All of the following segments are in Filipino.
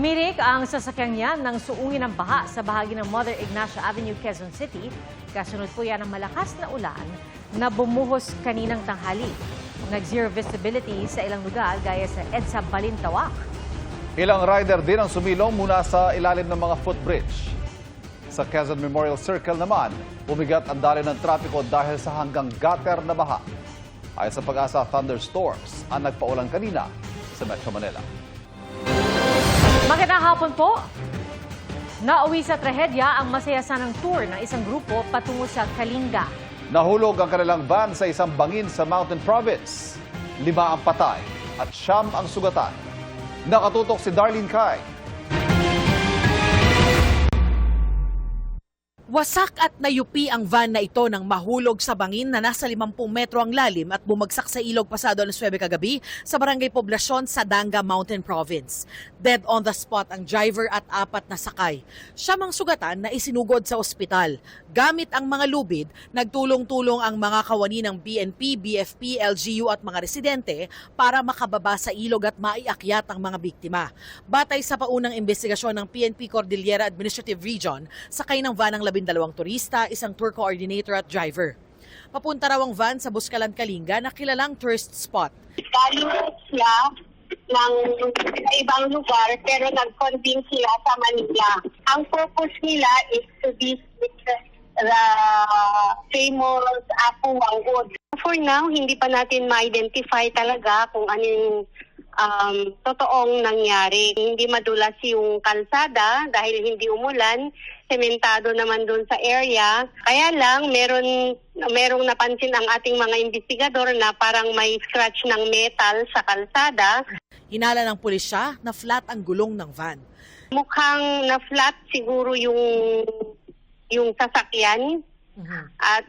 Umirik ang sasakyang yan ng suungin ng baha sa bahagi ng Mother Ignacia Avenue, Quezon City. Kasunod po yan ng malakas na ulan na bumuhos kaninang tanghali. Nag-zero visibility sa ilang lugar gaya sa EDSA Balintawak. Ilang rider din ang sumilong muna sa ilalim ng mga footbridge. Sa Quezon Memorial Circle naman, umigat ang daloy ng trapiko dahil sa hanggang gutter na baha. Ayon sa Pag-asa, thunderstorms ang nagpaulan kanina sa Metro Manila. Magandang hapon po. Nauwi sa trahedya ang masayasanang tour ng isang grupo patungo sa Kalinga. Nahulog ang kanilang van sa isang bangin sa Mountain Province. 5 ang patay at 9 ang sugatan. Nakatutok si Darlene Kai. Wasak at nayupi ang van na ito nang mahulog sa bangin na nasa 50 metro ang lalim at bumagsak sa ilog pasado alas 9 kagabi sa barangay Poblasyon sa Danga Mountain Province. Dead on the spot ang driver at 4 na sakay. Siyam ang sugatan na isinugod sa ospital. Gamit ang mga lubid, nagtulong-tulong ang mga kawani ng BNP, BFP, LGU at mga residente para makababa sa ilog at maiakyat ang mga biktima. Batay sa paunang investigasyon ng PNP Cordillera Administrative Region, sakay ng van ng 12 turista, isang tour coordinator at driver. Papunta raw ang van sa Buscalan, Kalinga na kilalang tourist spot. Galing sila ng ibang lugar pero nag-convince sila sa Manila. Ang purpose nila is to visit the famous Apuang Wood. For now, hindi pa natin ma-identify talaga kung anong totoong nangyari. Hindi madulas yung kalsada dahil hindi umulan. Sementado naman doon sa area. Kaya lang, merong napansin ang ating mga investigador na parang may scratch ng metal sa kalsada. Hinala ng pulisya na flat ang gulong ng van. Mukhang na-flat siguro yung sasakyan. At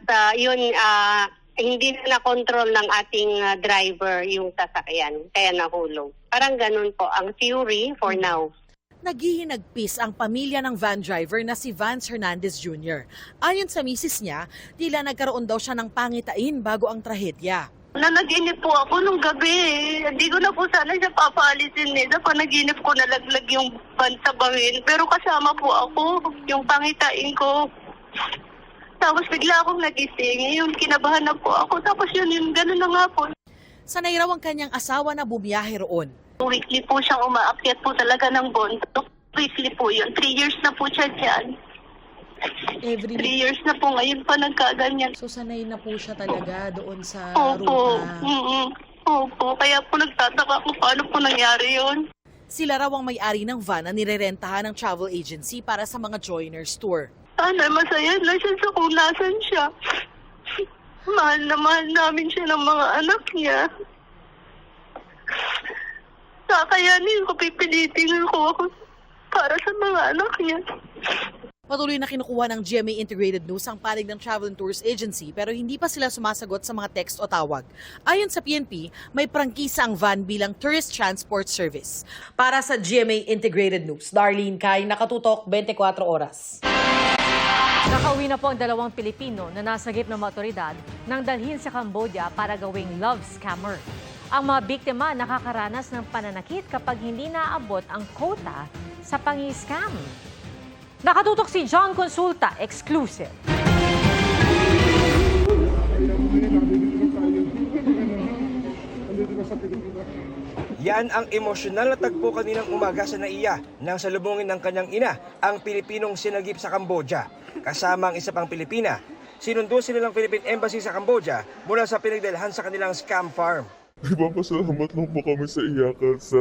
hindi na control ng ating driver yung sasakyan. Kaya nahulog. Parang ganun po ang theory for now. Naghihinagpis ang pamilya ng van driver na si Vance Hernandez Jr. Ayon sa misis niya, tila nagkaroon daw siya ng pangitain bago ang trahedya. Nanaginip po ako nung gabi. Hindi ko na po sana siya papaalisin. Sa panaginip ko nalaglag yung van sa bangin. Pero kasama po ako, yung pangitain ko. Tapos bigla akong nagising. Yung kinabahan na po ako. Tapos yun, gano'n na nga po. Sanay raw ang kanyang asawa na bumiyahe roon. Weekly po siyang umaakyat po talaga ng bundok. Weekly po yun. 3 years na po siya dyan. 3 years na po ngayon pa nagkaganyan. So sanay na po siya talaga doon sa Opo. ruta. Opo. Kaya po nagtataka ko paano po nangyari yun. Sila raw ang may-ari ng van na nirerentahan ng travel agency para sa mga joiners tour. Sana masaya na siya sa kung nasan siya. Mahal na mahal namin siya ng mga anak niya. Kakayanin ko, pipilitin ko ako para sa mga anak niya. Patuloy na kinukuha ng GMA Integrated News ang panig ng Travel and Tours Agency pero hindi pa sila sumasagot sa mga text o tawag. Ayon sa PNP, may prangkisa ang van bilang tourist transport service. Para sa GMA Integrated News, Darlene Kai, nakatutok 24 oras. Nakauwi na po ang 2 Pilipino na nasagip ng mga otoridad nang dalhin sa Cambodia para gawing love scammer. Ang mga biktima nakakaranas ng pananakit kapag hindi naabot ang quota sa pangi-scam. Nakatutok si John Consulta, exclusive. Yan ang emosyonal na tagpo kaninang umaga sa NAIA nang salubungin ng kanyang ina ang Pilipinong sinagip sa Cambodia. Kasama ang isa pang Pilipina, sinundo sila ng Philippine Embassy sa Cambodia mula sa pinagdalhan sa kanilang scam farm. Pasalamat lang po kami sa iyakan sa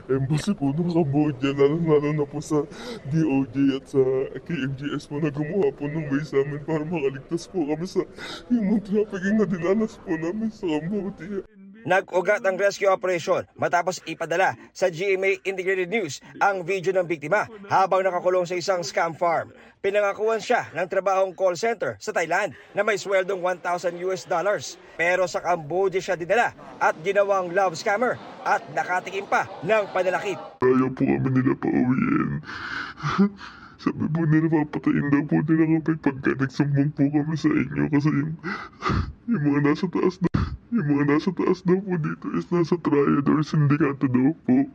embassy po ng Cambodia, lalo na po sa DOJ at sa KMGS po na gumawa po ng way sa amin para makaligtas po kami sa yung trafficking na dinanas po namin sa Cambodia. Nag-ugat ang rescue operation matapos ipadala sa GMA Integrated News ang video ng biktima habang nakakulong sa isang scam farm. Pinangakuan siya ng trabahong call center sa Thailand na may sweldong $1,000. Pero sa Cambodia siya dinala at ginawang love scammer at nakatikim pa ng pananakit. Ayaw po kami nila pauwiin. Sabi po nila papatayin daw po nila kami pagka nagsumbong po kami sa inyo kasi yung mga nasa taas daw po dito is nasa triad or sindikato daw po.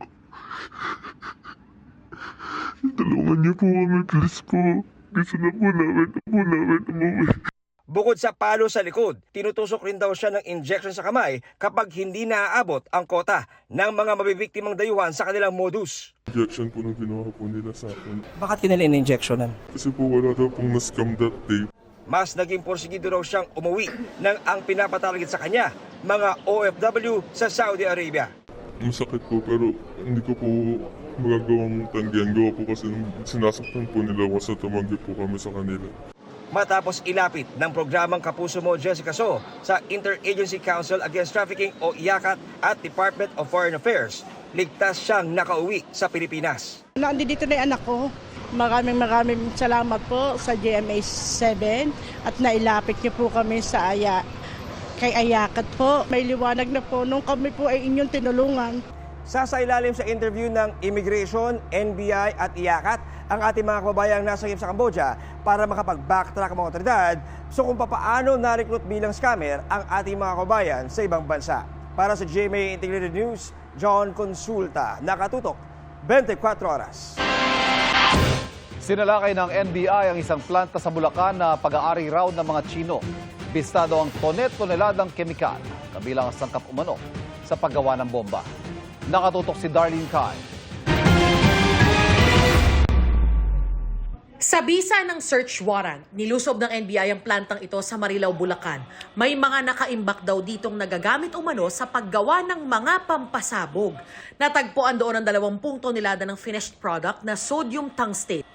Tulungan niyo po kami, please po. Gusto na po namin umuwi. Bukod sa palo sa likod, tinutusok rin daw siya ng injection sa kamay kapag hindi naaabot ang kota ng mga mabibiktimang dayuhan sa kanilang modus. Injection po nung ginawa po nila sa akin. Bakit kinala in-injectionan? Kasi po wala daw pong na-scam that day. Mas naging porsigido raw siyang umuwi ng ang pinapatarget sa kanya, mga OFW sa Saudi Arabia. Masakit po pero hindi ko po magagawang tanggihan. Gawa po kasi sinasaktan po nila ako sa tumanggi po kami sa kanila. Matapos ilapit ng programang Kapuso Mo Jessica So sa Interagency Council Against Trafficking o IACAT at Department of Foreign Affairs, ligtas siyang nakauwi sa Pilipinas. Nandito na yung anak ko. Maraming salamat po sa GMA 7 at nailapit niyo po kami sa kay IACAT po. May liwanag na po nung kami po ay inyong tinulungan. Sasailalim sa interview ng Immigration, NBI at IACAT ang ating mga kababayang nasagip sa Cambodia para makapag-backtrack ang mga otoridad so kung paano na-recruit bilang scammer ang ating mga kababayan sa ibang bansa. Para sa GMA Integrated News, John Consulta, nakatutok 24 oras. Sinalakay ng NBI ang isang planta sa Bulacan na pag-aari raw ng mga Chino. Bistado ang toneladang kemikal, kabilang ang sangkap umano sa paggawa ng bomba. Nakatutok si Darlene Kai. Sa bisa ng search warrant, nilusob ng NBI ang plantang ito sa Marilao, Bulacan. May mga nakaimbak daw ditong nagagamit umano sa paggawa ng mga pampasabog. Natagpuan doon ang 20 tonelada ng finished product na sodium tungstate.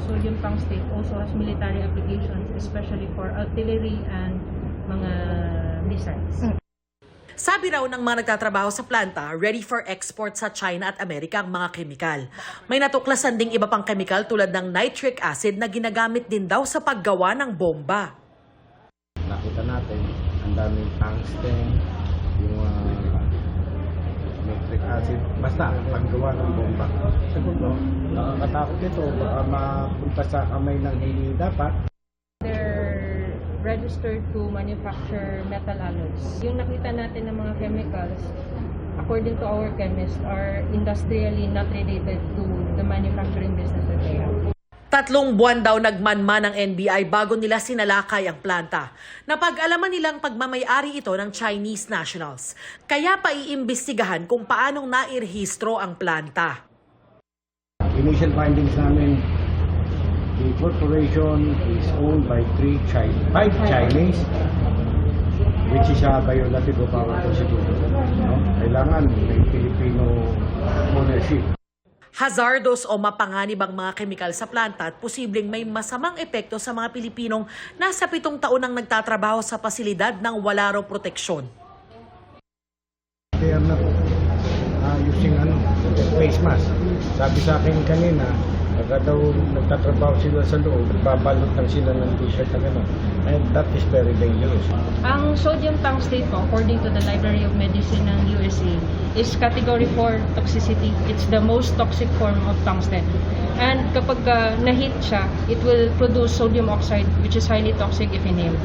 Sodium tungstate also has military applications, especially for artillery and mga missiles. Sabi raw ng mga nagtatrabaho sa planta, ready for export sa China at Amerika ang mga kemikal. May natuklasan ding iba pang kemikal tulad ng nitric acid na ginagamit din daw sa paggawa ng bomba. Nakita natin, ang daming tungsten, yung nitric acid, basta paggawa ng bomba. Segundo, nakakatakot ito, baka mapunta sa kamay ng hindi dapat. Registered to manufacture metal alloys. Yung nakita natin ng mga chemicals, according to our chemists, are industrially not related to the manufacturing business that they have. 3 buwan daw nagmanman ng NBI bago nila sinalakay ang planta. Napag-alaman nilang pagmamayari ito ng Chinese nationals. Kaya pa iimbestigahan kung paanong nairehistro ang planta. Initial findings namin, the corporation is owned by 5 Chinese, which is a violative of our constitution. No? Kailangan may Filipino ownership. Hazardous o mapanganib ang mga kemikal sa planta at posibleng may masamang epekto sa mga Pilipinong nasa 7 taon nang nagtatrabaho sa pasilidad ng wala raw proteksyon. They are not using face mask. Sabi sa akin kanina, pagka daw nagtatrabaho sila sa loob, babalot lang sila ng t-shirt na gano'n. And that is very dangerous. Ang sodium tungstate po, according to the Library of Medicine ng USA, is category 4 toxicity. It's the most toxic form of tungsten. And kapag na-heat siya, it will produce sodium oxide, which is highly toxic if inhaled.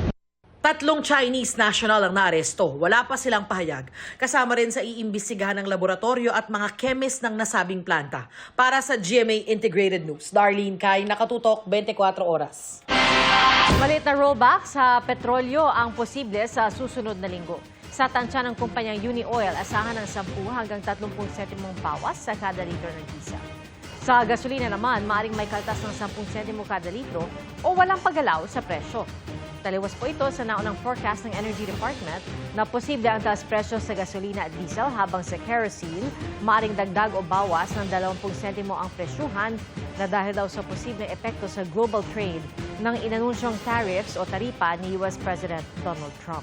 3 Chinese national ang naaresto. Wala pa silang pahayag. Kasama rin sa iimbestigahan ng laboratorio at mga chemist ng nasabing planta. Para sa GMA Integrated News, Darlene Kai, nakatutok 24 oras. Maliit na rollback sa petrolyo ang posible sa susunod na linggo. Sa tansya ng kumpanyang Unioil, asahan ng 10 hanggang 30 sentimong bawas sa kada litro ng diesel. Sa gasolina naman, maaaring may kaltas ng 10 sentimo kada litro o walang paggalaw sa presyo. Taliwas po ito sa naunang forecast ng Energy Department na posible ang taas presyo sa gasolina at diesel habang sa kerosene, maaaring dagdag o bawas ng 20 sentimo ang presyuhan na dahil daw sa posibleng epekto sa global trade ng inanunsyong tariffs o taripa ni US President Donald Trump.